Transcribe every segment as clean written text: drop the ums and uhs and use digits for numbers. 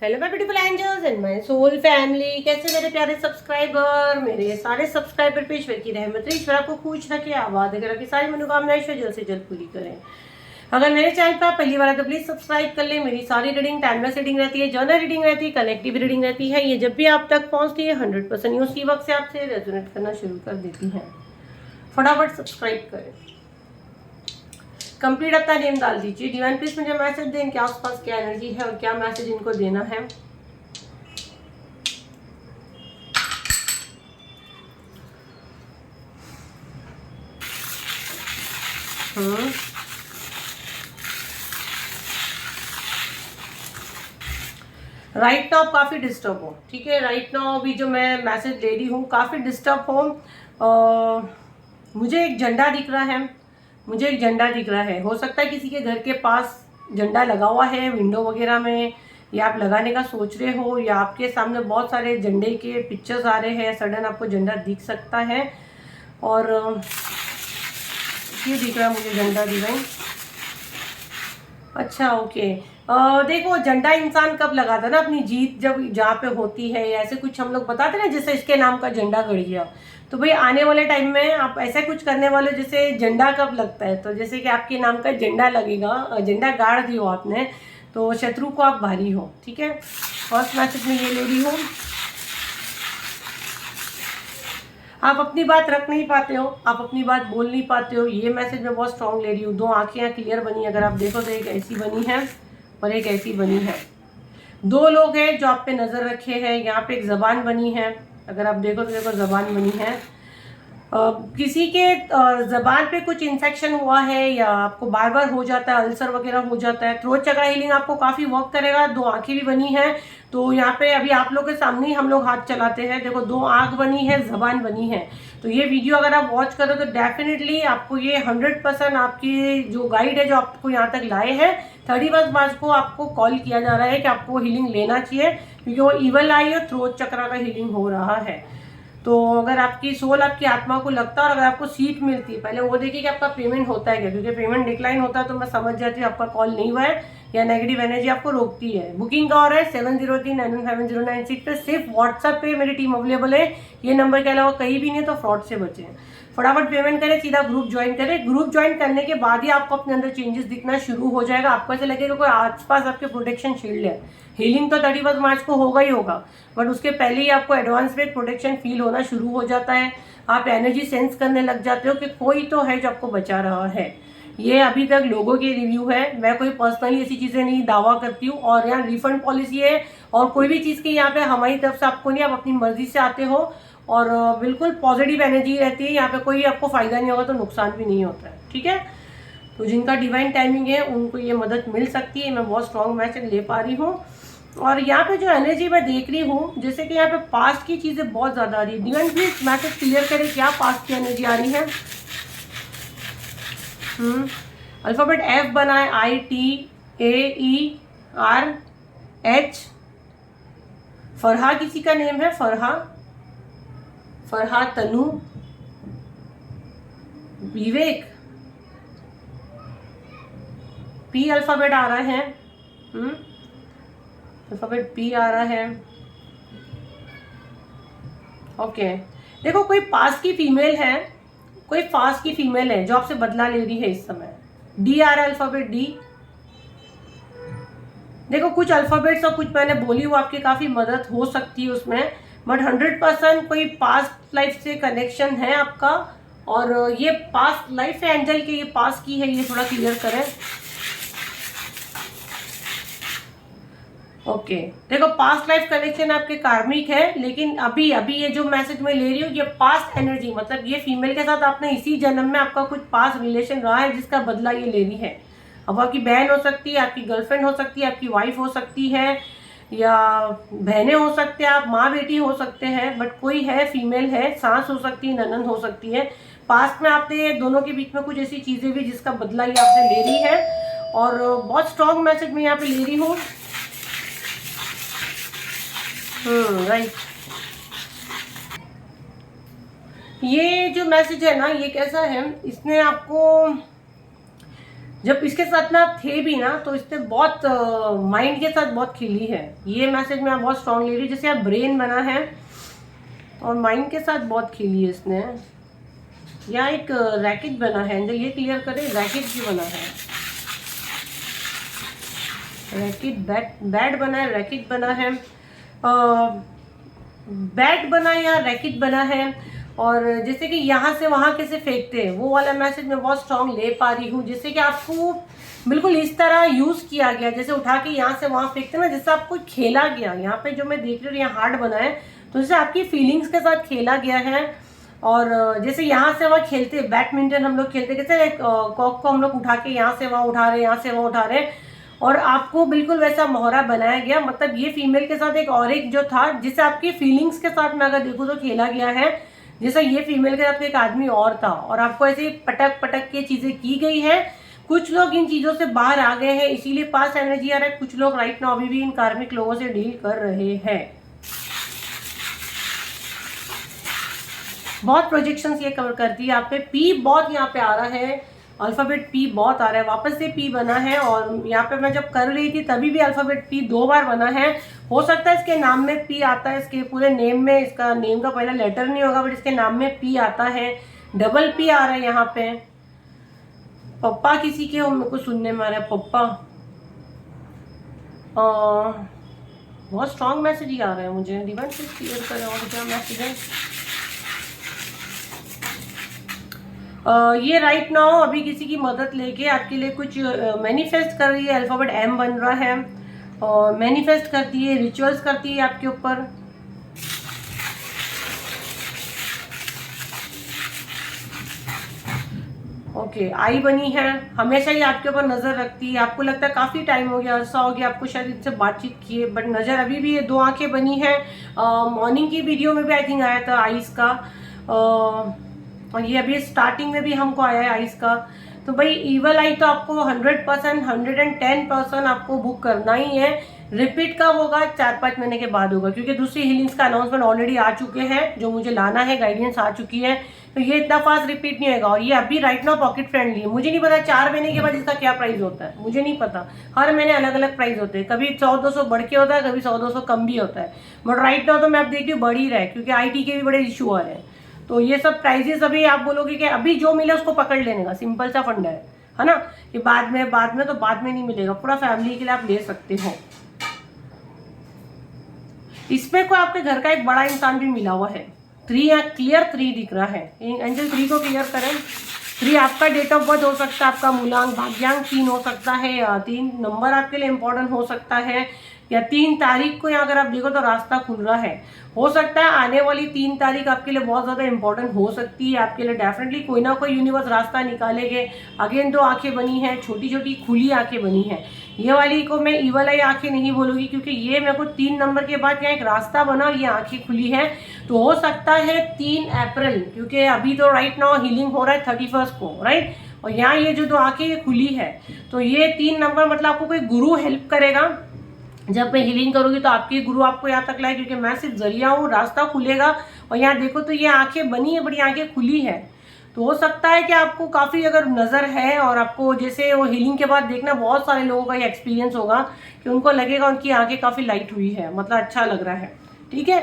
Hello my beautiful angels and my soul family. कैसे मेरे प्यारे सब्सक्राइबर, मेरे सारे सब्सक्राइबर पे ईश्वर की रहमत है। ईश्वर आपको खुश रखे, आबाद रखे, सारी मनोकामनाएं ईश्वर जल्द से जल्द पूरी करें। अगर मेरे चैनल पर आप पहली बार है तो प्लीज सब्सक्राइब कर ले। मेरी सारी रीडिंग टाइमलेस रीडिंग रहती है, जर्नल रीडिंग रहती है, कलेक्टिव रीडिंग रहती है। ये जब भी आप तक पहुंचती है 100% उसी वक्त से आपसे रेजोनेट करना शुरू कर देती है। फटाफट सब्सक्राइब करें, कंप्लीट अपना नेम डाल दीजिए। डिवाइन प्लीज मुझे मैसेज दें, इनके आसपास क्या एनर्जी है और क्या मैसेज इनको देना है। राइट नाउ काफ़ी डिस्टर्ब हो, ठीक है। राइट नाउ अभी जो मैं मैसेज दे रही हूँ काफ़ी डिस्टर्ब हो। मुझे एक झंडा दिख रहा है, मुझे एक झंडा दिख रहा है। हो सकता है किसी के घर के पास झंडा लगा हुआ है विंडो वगैरह में, या आप लगाने का सोच रहे हो, या आपके सामने बहुत सारे झंडे के पिक्चर्स आ रहे हैं। सडन आपको झंडा दिख सकता है। और ये दिख रहा है मुझे झंडा डिवाइन। अच्छा ओके। देखो झंडा इंसान कब लगाता है ना, अपनी जीत जब जहाँ पे होती है, ऐसे कुछ हम लोग बताते ना, जैसे इसके नाम का झंडा गड़ गया। तो भाई आने वाले टाइम में आप ऐसा कुछ करने वाले, जैसे झंडा कब लगता है, तो जैसे कि आपके नाम का झंडा लगेगा, झंडा गाड़ दियो आपने, तो शत्रु को आप भारी हो, ठीक है। फर्स्ट मैसेज में ये ले रही हूँ, आप अपनी बात रख नहीं पाते हो, आप अपनी बात बोल नहीं पाते हो। ये मैसेज मैं बहुत स्ट्रॉन्ग ले रही हूँ। दो आंखें यहाँ क्लियर बनी, अगर आप देखो तो एक ऐसी बनी है और एक ऐसी बनी है। दो लोग हैं जो आप पे नजर रखे हैं। यहाँ पे एक जबान बनी है, अगर आप देखो तो देखो जबान बनी है। किसी के जबान पे कुछ इन्फेक्शन हुआ है, या आपको बार बार हो जाता है, अल्सर वगैरह हो जाता है। थ्रोट चक्रा हीलिंग आपको काफी वर्क करेगा। दो आंखें भी बनी है, तो यहाँ पे अभी आप लोग के सामने ही हम लोग हाथ चलाते हैं। देखो दो आंख बनी है, जबान बनी है। तो ये वीडियो अगर आप वॉच करो तो डेफिनेटली आपको ये 100% आपकी जो गाइड है जो आपको यहाँ तक लाए हैं, 31 मार्च को आपको कॉल किया जा रहा है कि आपको हीलिंग लेना चाहिए, क्योंकि वो ईवल आई और थ्रोट चक्रा का हीलिंग हो रहा है। तो अगर आपकी सोल आपकी आत्मा को लगता है, और अगर आपको सीट मिलती है, पहले वो देखिए कि आपका पेमेंट होता है क्या, क्योंकि पेमेंट डिक्लाइन होता है तो मैं समझ जाती हूँ आपका कॉल नहीं हुआ है, या नेगेटिव एनर्जी आपको रोकती है। बुकिंग का और है 7039157096 पे। सिर्फ व्हाट्सएप पे मेरी टीम अवेलेबल है, ये नंबर के अलावा कहीं भी नहीं, तो फ्रॉड से बचें। फटाफट पेमेंट करें, सीधा ग्रुप ज्वाइन करें। ग्रुप ज्वाइन करने के बाद ही आपको अपने अंदर चेंजेस दिखना शुरू हो जाएगा। आपको ऐसा लगेगा कोई आसपास आपके प्रोटेक्शन शील्ड है। हीलिंग तो 31 मार्च को होगा ही होगा, बट उसके पहले ही आपको एडवांस में प्रोटेक्शन फील होना शुरू हो जाता है। आप एनर्जी सेंस करने लग जाते हो कि कोई तो है जो आपको बचा रहा है। ये अभी तक लोगों के रिव्यू है, मैं कोई पर्सनली ऐसी चीज़ें नहीं दावा करती हूँ। और यहाँ रिफंड पॉलिसी है, और कोई भी चीज़ की यहाँ पे हमारी तरफ से आपको नहीं, आप अपनी मर्जी से आते हो, और बिल्कुल पॉजिटिव एनर्जी रहती है। यहाँ पे कोई आपको फायदा नहीं होगा तो नुकसान भी नहीं होता है, ठीक है। तो जिनका डिवाइन टाइमिंग है उनको ये मदद मिल सकती है। मैं बहुत स्ट्रॉन्ग मैसेज ले पा रही हूँ। और यहाँ पे जो एनर्जी मैं देख रही हूँ, जैसे कि यहाँ पे पास्ट की चीजें बहुत ज्यादा आ रही है। डिवाइन प्लीज मैसेज क्लियर करें, क्या पास्ट की एनर्जी आ रही है। अल्फाबेट एफ बना है, ITAERH। फरहा किसी का नेम है, फरहा, फरहा तनु, विवेक, पी अल्फाबेट आ रहा है। अल्फाबेट पी आ रहा है। ओके देखो कोई पास की फीमेल है, कोई पास की फीमेल है जो आपसे बदला ले रही है इस समय। डी आ रहा है, अल्फाबेट डी। देखो कुछ अल्फाबेट्स और कुछ मैंने बोली वो आपकी काफी मदद हो सकती है उसमें, बट 100% कोई पास्ट लाइफ से कनेक्शन है आपका। और ये पास्ट लाइफ है एंजल के, ये पास की है, ये थोड़ा क्लियर करें। ओके देखो पास्ट लाइफ कनेक्शन आपके कार्मिक है, लेकिन अभी अभी ये जो मैसेज मैं ले रही हूँ ये पास्ट एनर्जी, मतलब ये फीमेल के साथ आपने इसी जन्म में आपका कुछ पास्ट रिलेशन रहा है जिसका बदला ये ले रही है। अब आपकी बहन हो सकती है, आपकी गर्लफ्रेंड हो सकती है, आपकी वाइफ हो सकती है, या बहनें हो सकते हैं, आप माँ बेटी हो सकते हैं, बट कोई है फीमेल है, सास हो सकती है, ननंद हो सकती है। पास्ट में आपने दोनों के बीच में कुछ ऐसी चीजें भी जिसका बदला ये आपने ले रही है। और बहुत स्ट्रॉन्ग मैसेज मैं यहाँ पे ले रही हूँ। राइट, ये जो मैसेज है ना ये कैसा है, इसने आपको जब इसके साथ में आप थे भी ना तो इसने बहुत माइंड के साथ बहुत खेली है। ये मैसेज में आप बहुत स्ट्रांग ले रही, जैसे आप ब्रेन बना है और माइंड के साथ बहुत खेली है इसने। यहाँ एक रैकेट बना है, एंजल ये क्लियर करें रैकेट क्यों बना है। रैकेट बैट बना है, रैकेट बना है, बैट बना या रैकेट बना है। और जैसे कि यहाँ से वहाँ कैसे फेंकते हैं वो वाला मैसेज मैं बहुत स्ट्रांग ले पा रही हूँ। जैसे कि आपको बिल्कुल इस तरह यूज़ किया गया, जैसे उठा के यहाँ से वहाँ फेंकते ना, जैसे आपको खेला गया। यहाँ पे जो मैं देख रही हूँ यहाँ हार्ट बना है, तो जैसे आपकी फीलिंग्स के साथ खेला गया है। और जैसे यहाँ से वहाँ खेलते, बैडमिंटन हम लोग खेलते, कैसे कॉक को हम लोग उठा के यहाँ से वहाँ उठा रहे, यहाँ से वहाँ उठा रहे, और आपको बिल्कुल वैसा मोहरा बनाया गया। मतलब ये फीमेल के साथ एक जो था जिसे आपकी फीलिंग्स के साथ में अगर देखो तो खेला गया है। जैसे ये फीमेल के साथ एक आदमी और था और आपको ऐसे पटक पटक के चीजें की गई है। कुछ लोग इन चीजों से बाहर आ गए हैं, इसीलिए पास एनर्जी आ रहा है। कुछ लोग राइट नाउ अभी भी इन कार्मिक लोगों से डील कर रहे हैं। बहुत प्रोजेक्शंस ये कवर करती है आप पे। पी बहुत यहाँ पे आ रहा है, अल्फ़ाबेट पी बहुत आ रहा है, वापस से पी बना है। और यहाँ पे मैं जब कर रही थी तभी भी अल्फ़ाबेट पी 2 बार बना है। हो सकता है इसके नाम में पी आता है, इसके पूरे नेम में इसका नेम का पहला लेटर नहीं होगा, बट इसके नाम में पी आता है। डबल पी आ रहा है यहाँ पे। पप्पा किसी के मेरे को सुनने में आ रहा है, पप्पा। बहुत स्ट्रॉन्ग मैसेज ही आ रहा है मुझे। डिवाइन से क्लियर करें और क्या मैसेज है। ये राइट नाउ अभी किसी की मदद लेके आपके लिए कुछ मैनिफेस्ट कर रही है। अल्फाबेट एम बन रहा है और मैनिफेस्ट करती है, रिचुअल्स करती है आपके ऊपर। ओके, आई बनी है। हमेशा ही आपके ऊपर नजर रखती है। आपको लगता है काफी टाइम हो गया, अरसा हो गया आपको शायद इससे बातचीत किए, बट नजर अभी भी है। 2 आंखें बनी है। मॉर्निंग की वीडियो में भी आई थिंक आया था आइस का। और ये अभी स्टार्टिंग में भी हमको आया है आइस का। तो भाई ईवल आई तो आपको 100%, 110% आपको बुक करना ही है। रिपीट कब होगा? 4-5 महीने के बाद होगा, क्योंकि दूसरी हीलिंग्स का अनाउंसमेंट ऑलरेडी आ चुके हैं, जो मुझे लाना है, गाइडेंस आ चुकी है। तो ये इतना फास्ट रिपीट नहीं होगा। और ये अभी राइट नाउ पॉकेट फ्रेंडली है। मुझे नहीं पता 4 महीने के बाद इसका क्या प्राइस होता है, मुझे नहीं पता। हर महीने अलग अलग प्राइस होते हैं, कभी 100-200 बढ़ के होता है, कभी 100-200 कम भी होता है। बट राइट नाउ तो मैं अब देख रही हूँ बढ़ ही रहा है, क्योंकि IT के भी बड़े इशू आ रहे हैं। तो ये सब प्राइजेस अभी आप बोलोगे कि अभी जो मिले उसको पकड़ लेने का सिंपल सा फंडा है ना। ये बाद में तो बाद में नहीं मिलेगा, पूरा फैमिली के लिए आप ले सकते हो। इसमें कोई आपके घर का एक बड़ा इंसान भी मिला हुआ है। 3 यहाँ क्लियर 3 दिख रहा है। एंजल 3 को क्लियर करें। 3 आपका डेट ऑफ बर्थ हो सकता है, आपका मूलांक भाग्यांक 3 हो सकता है, या 3 नंबर आपके लिए इंपॉर्टेंट हो सकता है, या 3 तारीख को यहाँ अगर आप देखो तो रास्ता खुल रहा है। हो सकता है आने वाली 3 तारीख आपके लिए बहुत ज़्यादा इंपॉर्टेंट हो सकती है। आपके लिए डेफिनेटली कोई ना कोई यूनिवर्स रास्ता निकालेंगे। अगेन 2 आंखें बनी हैं, छोटी छोटी खुली आंखें बनी हैं। ये वाली को मैं ईवल आई आंखें नहीं बोलूँगी, क्योंकि ये मेरे को 3 नंबर के बाद यहाँ एक रास्ता बना और ये आंखें खुली है। तो हो सकता है 3 अप्रैल, क्योंकि अभी तो राइट नाउ हीलिंग हो रहा है 31 को, राइट। और यहाँ ये जो 2 आंखें ये खुली है, तो ये 3 नंबर मतलब आपको कोई गुरु हेल्प करेगा। जब मैं हीलिंग करूंगी तो आपके गुरु आपको यहाँ तक लाए, क्योंकि मैं सिर्फ जरिया हूँ, रास्ता खुलेगा। और यहाँ देखो तो ये आंखें बनी है, बड़ी आंखें खुली है। तो हो सकता है कि आपको काफ़ी अगर नज़र है, और आपको जैसे वो हीलिंग के बाद देखना बहुत सारे लोगों का ये एक्सपीरियंस होगा कि उनको लगेगा उनकी आंखें काफ़ी लाइट हुई है, मतलब अच्छा लग रहा है। ठीक है,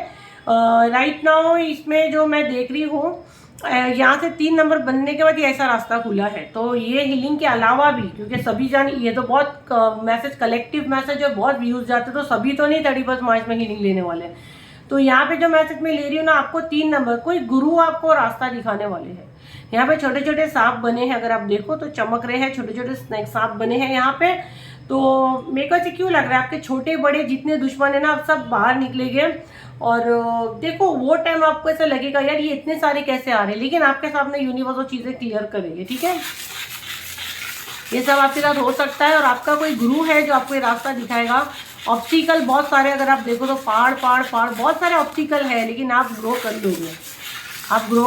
राइट नाउ इसमें जो मैं देख रही हूँ, यहाँ से 3 नंबर बनने के बाद ये ऐसा रास्ता खुला है। तो ये हीलिंग के अलावा भी, क्योंकि सभी जान, ये तो बहुत मैसेज कलेक्टिव मैसेज है, बहुत व्यूज जाते, तो सभी तो नहीं 31 मार्च में हीलिंग लेने वाले। तो यहाँ पे जो मैसेज मैं ले रही हूँ ना, आपको 3 नंबर कोई गुरु आपको रास्ता दिखाने वाले हैं। यहाँ पे छोटे छोटे सांप बने हैं, अगर आप देखो तो चमक रहे हैं, छोटे छोटे स्नेक सांप बने हैं यहाँ पे। तो मेरे को ऐसे क्यों लग रहा है आपके छोटे बड़े जितने दुश्मन है ना, आप सब बाहर निकलेंगे। और देखो वो टाइम आपको ऐसा लगेगा यार ये इतने सारे कैसे आ रहे हैं, लेकिन आपके सामने यूनिवर्स वो चीजें क्लियर करेंगे। ठीक है, ये सब आपके साथ हो सकता है। और आपका कोई गुरु है जो आपको ये रास्ता दिखाएगा। ऑब्स्टिकल बहुत सारे अगर आप देखो तो पहाड़ बहुत सारे ऑब्स्टिकल है, लेकिन आप ग्रो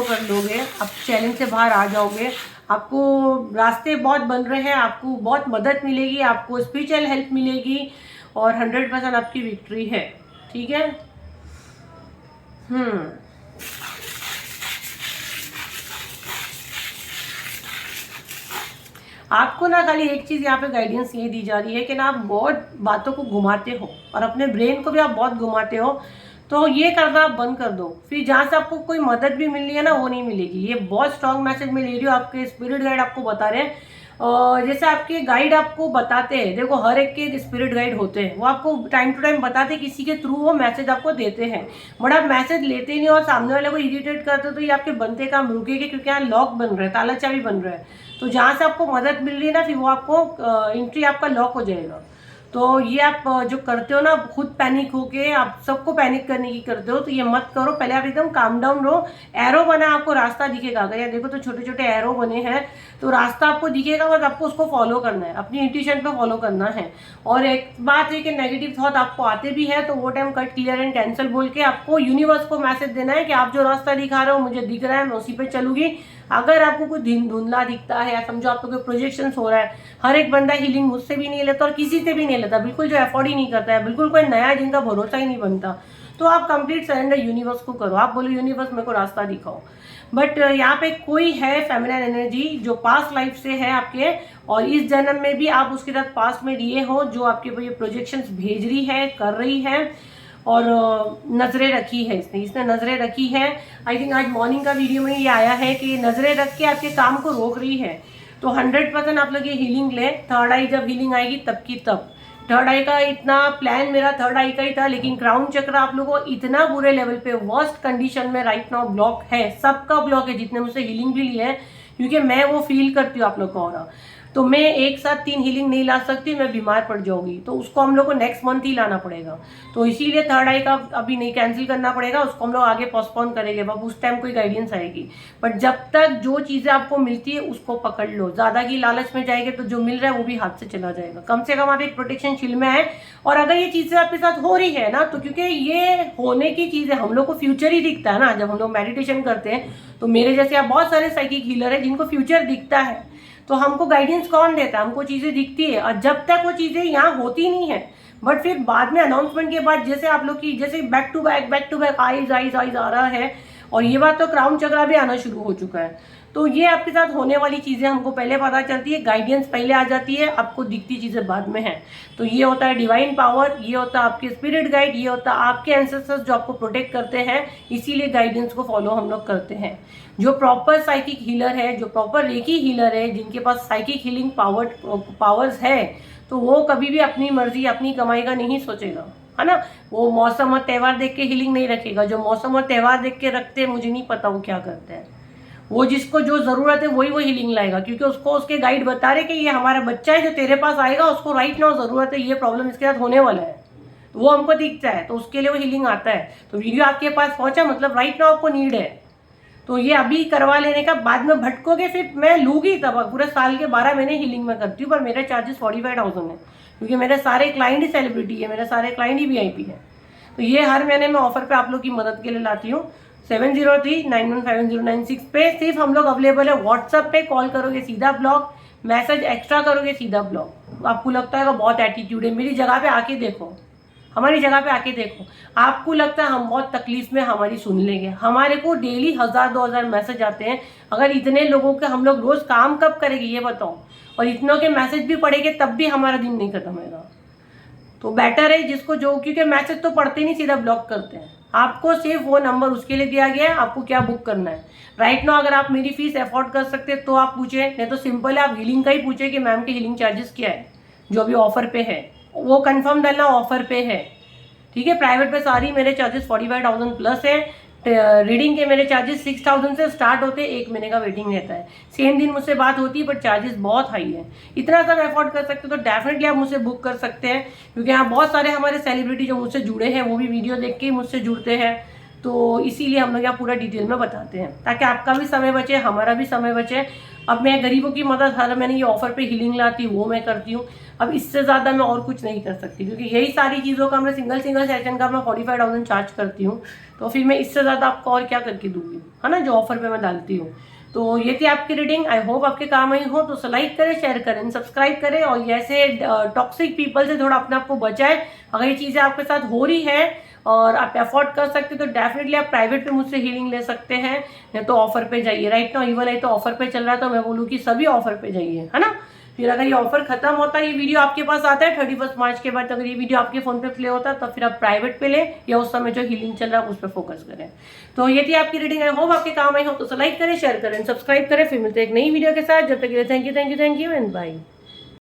कर लोगे, आप चैलेंज से बाहर आ जाओगे। आपको रास्ते बहुत बन रहे हैं, आपको बहुत मदद मिलेगी, आपको स्पिरिचुअल हेल्प मिलेगी, और 100% आपकी विक्ट्री है। ठीक है, आपको ना खाली एक चीज़ यहाँ पे गाइडेंस ये दी जा रही है कि ना आप बहुत बातों को घुमाते हो और अपने ब्रेन को भी आप बहुत घुमाते हो, तो ये करना आप बंद कर दो। फिर जहाँ से आपको कोई मदद भी मिलनी है ना, वो नहीं मिलेगी। ये बहुत स्ट्रांग मैसेज मैं ले रही हूँ, आपके स्पिरिट गाइड आपको बता रहे हैं। जैसे आपके गाइड आपको बताते हैं, देखो हर एक के स्पिरिट गाइड होते हैं, वो आपको टाइम टू टाइम बताते हैं, किसी के थ्रू वो मैसेज आपको देते हैं। बट आप मैसेज लेते नहीं और सामने वाले को इरिटेट करते हो, तो ये आपके बनते काम रुकेगा, क्योंकि यहाँ लॉक बन रहा है, ताला चाबी बन रहा है। तो जहाँ से आपको मदद मिल रही है ना, फिर वो आपको एंट्री आपका लॉक हो जाएगा। तो ये आप जो करते हो ना, खुद पैनिक होके आप सबको पैनिक करने की करते हो, तो ये मत करो। पहले आप एकदम काम डाउन रहो। एरो बना, आपको रास्ता दिखेगा। अगर ये देखो तो छोटे छोटे एरो बने हैं, तो रास्ता आपको दिखेगा, बस आपको उसको फॉलो करना है, अपनी इंट्यूशन पे फॉलो करना है। और एक बात है कि नेगेटिव थॉट आपको आते भी है, तो वो time cut, clear and cancel बोल के आपको यूनिवर्स को मैसेज देना है कि आप जो रास्ता दिखा रहे हो मुझे दिख रहा है, मैं उसी पे चलूंगी। अगर आपको कोई धुंधला दिखता है, या समझो आपको कोई प्रोजेक्शंस हो रहा है, हर एक बंदा हीलिंग मुझसे भी नहीं लेता और किसी से भी नहीं लेता, बिल्कुल जो अफोर्ड ही नहीं करता है, बिल्कुल कोई नया जिनका भरोसा ही नहीं बनता, तो आप कंप्लीट सरेंडर यूनिवर्स को करो। आप बोलो यूनिवर्स मेरे को रास्ता दिखाओ। बट यहाँ पे कोई है फेमिनिन एनर्जी जो पास्ट लाइफ से है आपके, और इस जन्म में भी आप उसके साथ पास्ट में लिए हो, जो आपके ये प्रोजेक्शंस भेज रही है, कर रही है, और नज़रें रखी है। इसने नज़रें रखी है। आई थिंक आज मॉर्निंग का वीडियो में ये आया है कि नज़रें रख के आपके काम को रोक रही है। तो 100% आप लोग ये हीलिंग लें। थर्ड आई जब हीलिंग आएगी तब की तब। थर्ड आई का इतना प्लान मेरा थर्ड आई का ही था, लेकिन क्राउन चक्र आप लोगों को इतना बुरे लेवल पे वर्स्ट कंडीशन में राइट नाउ ब्लॉक है, सबका ब्लॉक है, जितने मुझसे हीलिंग भी लिए है, क्योंकि मैं वो फील करती हूँ आप लोग को। और तो मैं एक साथ 3 हीलिंग नहीं ला सकती, मैं बीमार पड़ जाऊंगी, तो उसको हम लोग को नेक्स्ट मंथ ही लाना पड़ेगा। तो इसीलिए थर्ड आई का अभी नहीं, कैंसिल करना पड़ेगा, उसको हम लोग आगे पोस्टपोन करेंगे, अब उस टाइम कोई गाइडेंस आएगी। बट जब तक जो चीज़ें आपको मिलती है उसको पकड़ लो। ज़्यादा की लालच में जाएंगे तो जो मिल रहा है वो भी हाथ से चला जाएगा। कम से कम आप एक प्रोटेक्शन शील्ड में आए। और अगर ये चीज़ें आपके साथ हो रही है ना, तो क्योंकि ये होने की चीज़ें, हम लोग को फ्यूचर ही दिखता है ना जब हम लोग मेडिटेशन करते हैं। तो मेरे जैसे आप बहुत सारे साइकिक हीलर है जिनको फ्यूचर दिखता है, तो हमको गाइडेंस कौन देता है? हमको चीज़ें दिखती है, और जब तक वो चीज़ें यहाँ होती नहीं है, बट फिर बाद में अनाउंसमेंट के बाद जैसे आप लोग की जैसे back to back eyes eyes eyes आ रहा है, और ये बात तो क्राउन चक्रा भी आना शुरू हो चुका है। तो ये आपके साथ होने वाली चीज़ें हमको पहले पता चलती है, गाइडेंस पहले आ जाती है, आपको दिखती चीज़ें बाद में है। तो ये होता है डिवाइन पावर, ये होता है आपके स्पिरिट गाइड, ये होता है आपके एंसेस्टर्स जो आपको प्रोटेक्ट करते हैं। इसीलिए गाइडेंस को फॉलो हम लोग करते हैं। जो प्रॉपर साइकिक हीलर है, जो प्रॉपर रेकी हीलर है, जिनके पास साइकिक हीलिंग पावर्स है, तो वो कभी भी अपनी मर्जी अपनी कमाई का नहीं सोचेगा, है ना। वो मौसम और त्यौहार देख के हीलिंग नहीं रखेगा। जो मौसम और त्यौहार देख के रखते हैं, मुझे नहीं पता वो क्या करते हैं। वो जिसको जो ज़रूरत है वही वो हीलिंग लाएगा, क्योंकि उसको उसके गाइड बता रहे कि ये हमारा बच्चा है जो तेरे पास आएगा, उसको राइट नाउ ज़रूरत है, ये प्रॉब्लम इसके साथ होने वाला है, तो वो हमको दिखता है, तो उसके लिए वो हीलिंग आता है। तो वीडियो आपके पास पहुंचा, मतलब राइट नाउ आपको नीड है, तो ये अभी करवा लेने का। बाद में भटकोगे फिर मैं लूँगी तब। पूरे साल के 12 महीने हीलिंग में करती हूँ, पर मेरे चार्जेस 45,000 है, क्योंकि मेरे सारे क्लाइंट ही सेलिब्रिटी है, मेरे सारे क्लाइंट ही VIP है। तो ये हर महीने मैं ऑफर पे आप लोग की मदद के लिए लाती हूँ। 7039157096 पे सिर्फ हम लोग अवेलेबल है। व्हाट्सएप पे कॉल करोगे सीधा ब्लॉक, मैसेज एक्स्ट्रा करोगे सीधा ब्लॉक। आपको लगता है बहुत एटीट्यूड है, मेरी जगह पे आके देखो, हमारी जगह पे आके देखो। आपको लगता है हम बहुत तकलीफ में, हमारी सुन लेंगे? हमारे को डेली 1000-2000 मैसेज आते हैं। अगर इतने लोगों के हम लोग रोज काम कब करेंगे ये बताओ? और इतनों के मैसेज भी पढ़ेंगे तब भी हमारा दिन नहीं खत्म होगा। तो बेटर है जिसको जो, क्योंकि मैसेज तो पढ़ते नहीं, सीधा ब्लॉक करते हैं। आपको सिर्फ वो नंबर उसके लिए दिया गया है, आपको क्या बुक करना है। राइट नाउ अगर आप मेरी फीस अफोर्ड कर सकते तो आप पूछे, नहीं तो सिंपल है आप हीलिंग का ही पूछे कि मैम के हीलिंग चार्जेस क्या है, जो अभी ऑफर पे है वो कंफर्म डालना, ऑफर पे है, ठीक है। प्राइवेट पे सारी मेरे चार्जेस 45,000 प्लस है। रीडिंग के मेरे चार्जेस 6,000 से स्टार्ट होते हैं, 1 महीने का वेटिंग रहता है। सेम दिन मुझसे बात होती है, बट चार्जेस बहुत हाई है। इतना सब अफोर्ड कर सकते हो तो डेफिनेटली आप मुझसे बुक कर सकते हैं, क्योंकि यहाँ बहुत सारे हमारे सेलिब्रिटी जो मुझसे जुड़े हैं वो भी वीडियो देख के मुझसे जुड़ते हैं। तो इसीलिए हम लोग यहाँ पूरा डिटेल में बताते हैं, ताकि आपका भी समय बचे, हमारा भी समय बचे। अब मैं गरीबों की मदद हर महीने ये ऑफर पे हीलिंग लाती हूँ, वो मैं करती हूँ। अब इससे ज़्यादा मैं और कुछ नहीं कर सकती, क्योंकि यही सारी चीज़ों का मैं सिंगल सेशन का मैं 45,000 चार्ज करती हूँ। तो फिर मैं इससे ज़्यादा आपको और क्या करके दूँगी, है ना, जो ऑफर पे मैं डालती हूँ। तो ये थी आपकी रीडिंग, आई होप आपके काम आई हो। तो लाइक करें, शेयर करें, सब्सक्राइब करें, और ऐसे टॉक्सिक पीपल से थोड़ा अपने आप को बचाएं। अगर ये चीज़ें आपके साथ हो रही है और आप अफोर्ड कर सकते तो डेफिनेटली आप प्राइवेट पे मुझसे हीलिंग ले सकते हैं, या तो ऑफर पे जाइए। राइट नाउ इवल आई तो ऑफर पे चल रहा था, मैं बोलूँ कि सभी ऑफर पे जाइए, है ना। फिर अगर ये ऑफर खत्म होता है, ये वीडियो आपके पास आता है 31 मार्च के बाद, अगर ये वीडियो आपके फोन पे प्ले होता है तो फिर आप प्राइवेट पे ले या उस समय जो हीलिंग चल रहा है उस पर फोकस करें। तो ये थी आपकी रीडिंग। आई होप आपके काम आई हो, तो लाइक करें, शेयर करें, सब्सक्राइब करें। फिर मिलते हैं एक नई वीडियो के साथ। जब तक के लिए थैंक यू एंड बाय।